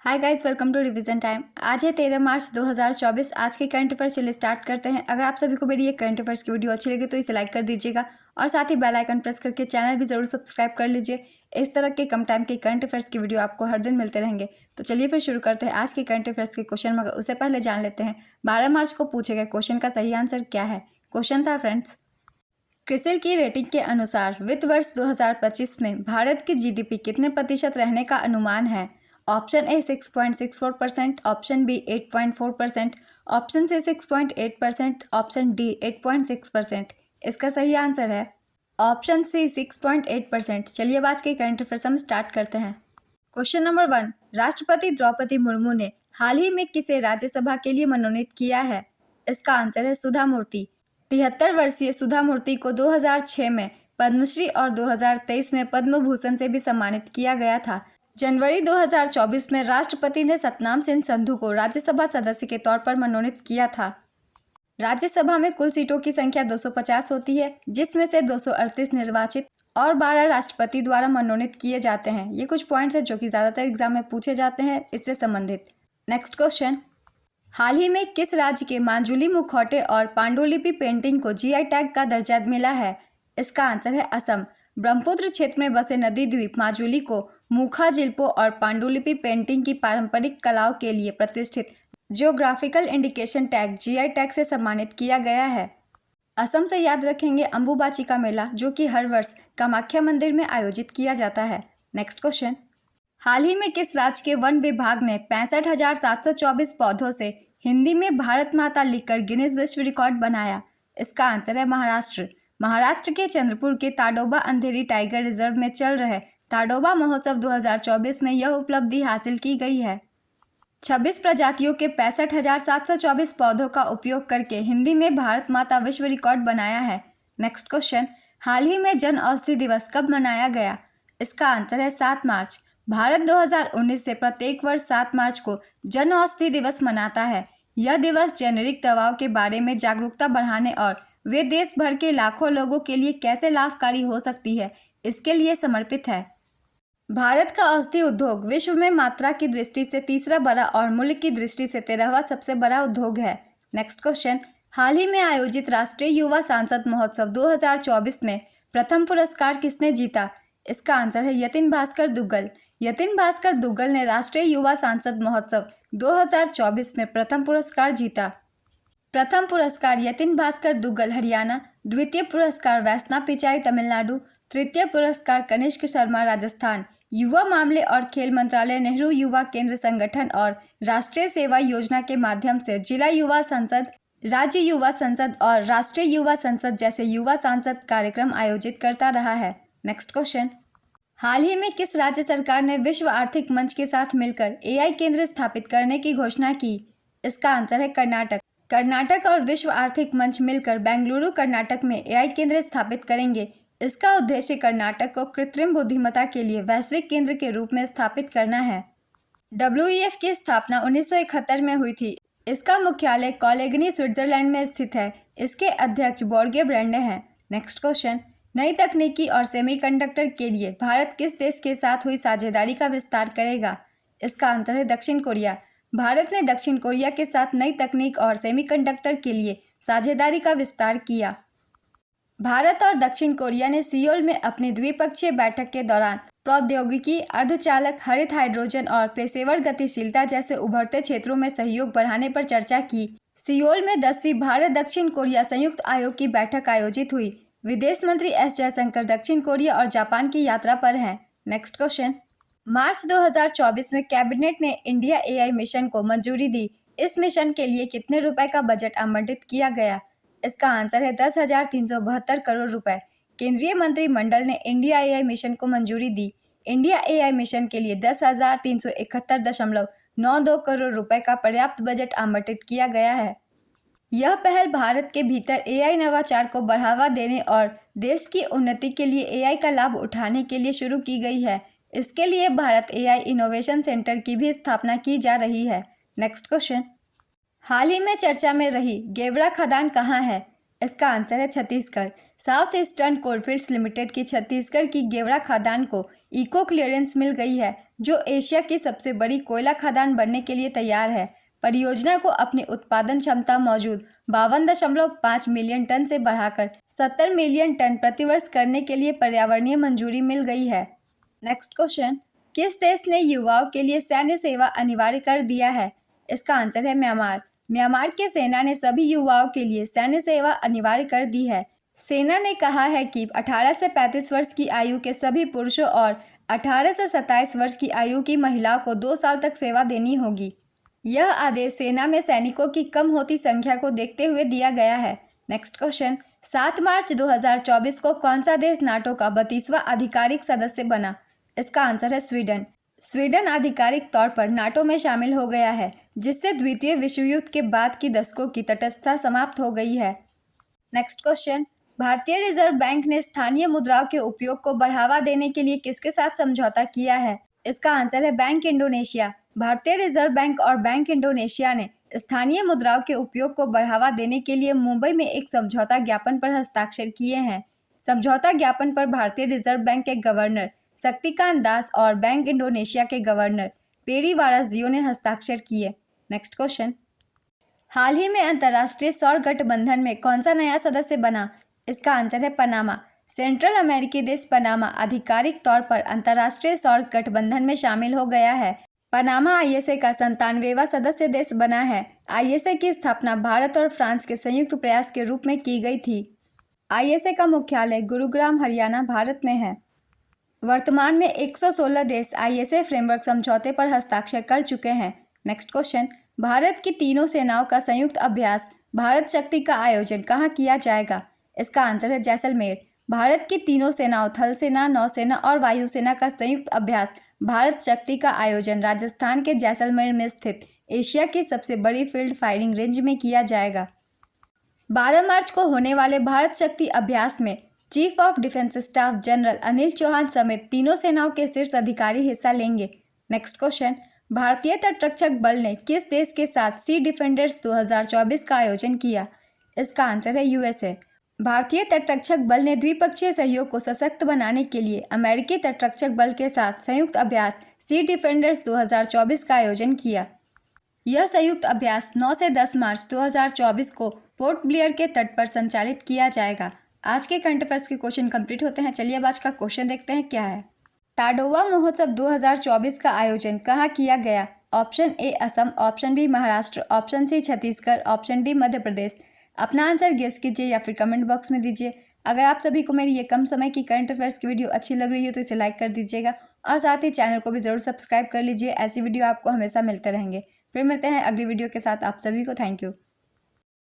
Hi guys, welcome to revision time. आज है 13 मार्च 2024। आज के करंट अफेयर्स चलिए स्टार्ट करते हैं। अगर आप सभी को मेरी ये करंट अफेयर्स की वीडियो अच्छी लगे तो इसे लाइक कर दीजिएगा और साथ ही बेल आइकन प्रेस करके चैनल भी जरूर सब्सक्राइब कर लीजिए। इस तरह के कम टाइम के करंट अफेयर्स की वीडियो आपको हर दिन मिलते रहेंगे। तो चलिए फिर शुरू करते हैं आज के करंट अफेयर्स के क्वेश्चन, मगर उससे पहले जान लेते हैं 12 मार्च को पूछे गए क्वेश्चन का सही आंसर क्या है। क्वेश्चन था फ्रेंड्स, क्रिसिल की रेटिंग के अनुसार वित्त वर्ष 2025 में भारत की जीडीपी कितने प्रतिशत रहने का अनुमान है। Option A 6.64%, option B 8.4%, option C 6.8%, option D 8.6%। इसका सही आंसर है ऑप्शन सी 6.8%। चलिए अब आज के करंट अफेयर्स हम स्टार्ट करते हैं। क्वेश्चन नंबर 1, राष्ट्रपति द्रौपदी मुर्मू ने हाल ही में किसे राज्यसभा के लिए मनोनीत किया है। इसका आंसर है सुधा मूर्ति। 73 वर्षीय सुधा मूर्ति को 2006 में पद्मश्री और 2023 में पद्म भूषण से भी सम्मानित किया गया था। जनवरी 2024 में राष्ट्रपति ने सतनाम सिंह संधू को राज्यसभा सदस्य के तौर पर मनोनीत किया था। राज्यसभा में कुल सीटों की संख्या 250 होती है, जिसमें से 238 निर्वाचित और 12 राष्ट्रपति द्वारा मनोनीत किए जाते हैं। ये कुछ पॉइंट्स हैं जो कि ज़्यादातर एग्जाम में पूछे जाते हैं इससे संबंधित। नेक्स्ट क्वेश्चन, हाल ही में किस राज्य के मांजुली मुखौटे और पांडुलिपि पेंटिंग को जीआई टैग का दर्जा मिला है। इसका आंसर है असम। ब्रह्मपुत्र क्षेत्र में बसे नदी द्वीप माजुली को मुखा जिल्पो और पांडुलिपि पेंटिंग की पारंपरिक कलाओं के लिए प्रतिष्ठित geographical indication tag GI tag से सम्मानित किया गया है। असम से याद रखेंगे अम्बुबाची का मेला, जो कि हर वर्ष कामाख्या मंदिर में आयोजित किया जाता है। नेक्स्ट क्वेश्चन, हाल ही में किस राज्य के वन विभाग ने 65,724 पौधों से हिंदी में भारत माता लिखकर गिनीज विश्व रिकॉर्ड बनाया। इसका आंसर है महाराष्ट्र। महाराष्ट्र के चंद्रपुर के ताडोबा अंधेरी टाइगर रिजर्व में चल रहे ताडोबा महोत्सव 2024 में यह उपलब्धि हासिल की गई है। 26 प्रजातियों के 65,724 पौधों का उपयोग करके हिंदी में भारत माता विश्व रिकॉर्ड बनाया है। नेक्स्ट क्वेश्चन, हाल ही में जन औषधि दिवस कब मनाया गया। इसका आंसर है 7 मार्च। भारत 2019 से प्रत्येक वर्ष 7 मार्च को जन औषधि दिवस मनाता है। यह दिवस जेनेरिक दवाओं के बारे में जागरूकता बढ़ाने और वे देश भर के लाखों लोगों के लिए कैसे लाभकारी हो सकती है, इसके लिए समर्पित है। भारत का औषधि उद्योग विश्व में मात्रा की दृष्टि से तीसरा बड़ा और मूल्य की दृष्टि से 13वां सबसे बड़ा उद्योग है। नेक्स्ट क्वेश्चन, हाल ही में आयोजित राष्ट्रीय युवा सांसद महोत्सव 2024 में प्रथम पुरस्कार किसने जीता। इसका आंसर है यतिन भास्कर दुग्गल। यतिन भास्कर दुग्गल ने राष्ट्रीय युवा सांसद महोत्सव 2024 में प्रथम पुरस्कार जीता। प्रथम पुरस्कार यतिन भास्कर दुग्गल हरियाणा, द्वितीय पुरस्कार वैष्णव पिचाई तमिलनाडु, तृतीय पुरस्कार कनिष्क शर्मा राजस्थान। युवा मामले और खेल मंत्रालय, नेहरू युवा केंद्र संगठन और राष्ट्रीय सेवा योजना के माध्यम से जिला युवा संसद, राज्य युवा संसद और राष्ट्रीय युवा संसद जैसे युवा सांसद कार्यक्रम आयोजित करता रहा है। नेक्स्ट क्वेश्चन, हाल ही में किस राज्य सरकार ने विश्व आर्थिक मंच के साथ मिलकर एआई केंद्र स्थापित करने की घोषणा की। इसका आंसर है कर्नाटक। कर्नाटक और विश्व आर्थिक मंच मिलकर बेंगलुरु कर्नाटक में एआई केंद्र स्थापित करेंगे। इसका उद्देश्य कर्नाटक को कृत्रिम बुद्धिमत्ता के लिए वैश्विक केंद्र के रूप में स्थापित करना है। डब्ल्यूईएफ की स्थापना 1971 में हुई थी। इसका मुख्यालय कोलेगनी स्विट्जरलैंड में स्थित है। इसके अध्यक्ष बोर्गे ब्रेंडे हैं। नेक्स्ट क्वेश्चन, नई तकनीकी और सेमीकंडक्टर के लिए भारत किस देश के साथ हुई साझेदारी का विस्तार करेगा। इसका आंसर है दक्षिण कोरिया। भारत ने दक्षिण कोरिया के साथ नई तकनीक और सेमीकंडक्टर के लिए साझेदारी का विस्तार किया। भारत और दक्षिण कोरिया ने सियोल में अपनी द्विपक्षीय बैठक के दौरान प्रौद्योगिकी, अर्धचालक, हरित हाइड्रोजन और पेशेवर गतिशीलता जैसे उभरते क्षेत्रों में सहयोग बढ़ाने पर चर्चा की। सियोल में 10वीं भारत दक्षिण कोरिया संयुक्त आयोग की बैठक आयोजित हुई। विदेश मंत्री एस जयशंकर दक्षिण कोरिया और जापान की यात्रा पर हैं। नेक्स्ट क्वेश्चन, मार्च 2024 में कैबिनेट ने इंडिया एआई मिशन को मंजूरी दी। इस मिशन के लिए कितने रुपए का बजट आवंटित किया गया। इसका आंसर है 10,372 करोड़ रुपए। केंद्रीय मंत्रिमंडल ने इंडिया एआई मिशन को मंजूरी दी। इंडिया एआई मिशन के लिए 10,371.92 करोड़ रुपए का पर्याप्त बजट आवंटित किया गया है। यह पहल भारत के भीतर एआई नवाचार को बढ़ावा देने और देश की उन्नति के लिए एआई का लाभ उठाने के लिए शुरू की गई है। इसके लिए भारत एआई इनोवेशन सेंटर की भी स्थापना की जा रही है। नेक्स्ट क्वेश्चन, हाल ही में चर्चा में रही गेवरा खदान कहाँ है। इसका आंसर है Chhattisgarh. South eastern coalfields limited की छत्तीसगढ़ की गेवरा खदान को इको क्लियरेंस मिल गई है, जो एशिया की सबसे बड़ी कोयला खदान बनने के लिए तैयार है। परियोजना को अपनी उत्पादन क्षमता मौजूद 52.5 मिलियन टन से बढ़ाकर 70 मिलियन टन प्रतिवर्ष करने के लिए पर्यावरणीय मंजूरी मिल गई है। नेक्स्ट क्वेश्चन, किस देश ने युवाओं के लिए सैन्य सेवा अनिवार्य कर दिया है? इसका आंसर है म्यांमार। म्यांमार की सेना ने सभी युवाओं के लिए सैन्य सेवा अनिवार्य कर दी है। सेना ने कहा है कि 18 से 35 वर्ष की आयु के सभी पुरुषों और 18 से 27 वर्ष की आयु की महिलाओं को 2 साल तक सेवा देनी होगी। यह आदेश सेना में सैनिकों की कम होती संख्या को देखते हुए दिया गया है। नेक्स्ट क्वेश्चन, 7 मार्च 2024 को कौन सा देश नाटो का 32वां आधिकारिक सदस्य बना? इसका आंसर है स्वीडन। स्वीडन आधिकारिक तौर पर नाटो में शामिल हो गया है, जिससे द्वितीय विश्व युद्ध के बाद की दशकों की तटस्थता समाप्त हो गई है। नेक्स्ट क्वेश्चन, भारतीय रिजर्व बैंक ने स्थानीय मुद्राओं के उपयोग को बढ़ावा देने के लिए किसके साथ समझौता किया है? इसका आंसर है बैंक इंडोनेशिया। भारतीय रिजर्व बैंक और बैंक इंडोनेशिया ने स्थानीय मुद्राओं के उपयोग को बढ़ावा देने के लिए मुंबई में एक समझौता ज्ञापन पर हस्ताक्षर किए हैं। समझौता ज्ञापन पर भारतीय रिजर्व बैंक के गवर्नर शक्तिकांत दास और बैंक इंडोनेशिया के गवर्नर पेरी वाराजियो ने हस्ताक्षर किए। नेक्स्ट क्वेश्चन, हाल ही में अंतर्राष्ट्रीय सौर गठबंधन में कौन सा नया सदस्य बना? इसका आंसर है पनामा। सेंट्रल अमेरिकी देश पनामा आधिकारिक तौर पर अंतर्राष्ट्रीय सौर गठबंधन में शामिल हो गया है। पनामा आईएसए का 97वां सदस्य देश बना है। आईएसए की स्थापना भारत और फ्रांस के संयुक्त प्रयास के रूप में की गई थी। आईएसए का मुख्यालय गुरुग्राम, हरियाणा, भारत में है। वर्तमान में 116 देश आईएसए फ्रेमवर्क समझौते पर हस्ताक्षर कर चुके हैं। नेक्स्ट क्वेश्चन, भारत की तीनों सेनाओं का संयुक्त अभ्यास भारत शक्ति का आयोजन कहाँ किया जाएगा? इसका आंसर है जैसलमेर। भारत की तीनों सेनाओं थल सेना, नौसेना और वायुसेना का संयुक्त अभ्यास भारत शक्ति का आयोजन राजस्थान के जैसलमेर में स्थित एशिया की सबसे बड़ी फील्ड फायरिंग रेंज में किया जाएगा। 12 मार्च को होने वाले भारत शक्ति अभ्यास में chief of defence staff general Anil Chauhan समेत तीनों सेनाओं के शीर्ष अधिकारी हिस्सा लेंगे। नेक्स्ट क्वेश्चन, भारतीय तटरक्षक बल ने किस देश के साथ सी डिफेंडर्स 2024 का आयोजन किया? इसका आंसर है यूएसए। भारतीय तटरक्षक बल ने द्विपक्षीय सहयोग को सशक्त बनाने के लिए अमेरिकी तटरक्षक बल के साथ संयुक्त अभ्यास सी डिफेंडर्स 2024 का आयोजन किया। यह संयुक्त अभ्यास 9 से 10 मार्च 2024 को पोर्ट ब्लेयर के तट पर संचालित किया जाएगा। आज के करंट अफेयर्स के क्वेश्चन कंप्लीट होते हैं। चलिए अब आज का क्वेश्चन देखते हैं क्या है। ताडोवा महोत्सव 2024 का आयोजन कहाँ किया गया? Option A Assam, option B Maharashtra, option C Chhattisgarh, option D Madhya Pradesh. अपना आंसर गेस कीजिए या फिर कमेंट बॉक्स में दीजिए। अगर आप सभी को मेरी ये कम समय की करंट अफेयर्स की वीडियो अच्छी लग रही हो तो इसे लाइक कर दीजिएगा और साथ ही चैनल को भी जरूर सब्सक्राइब कर लीजिए। ऐसी वीडियो आपको हमेशा मिलते रहेंगे। फिर मिलते हैं अगली वीडियो के साथ। आप सभी को थैंक यू।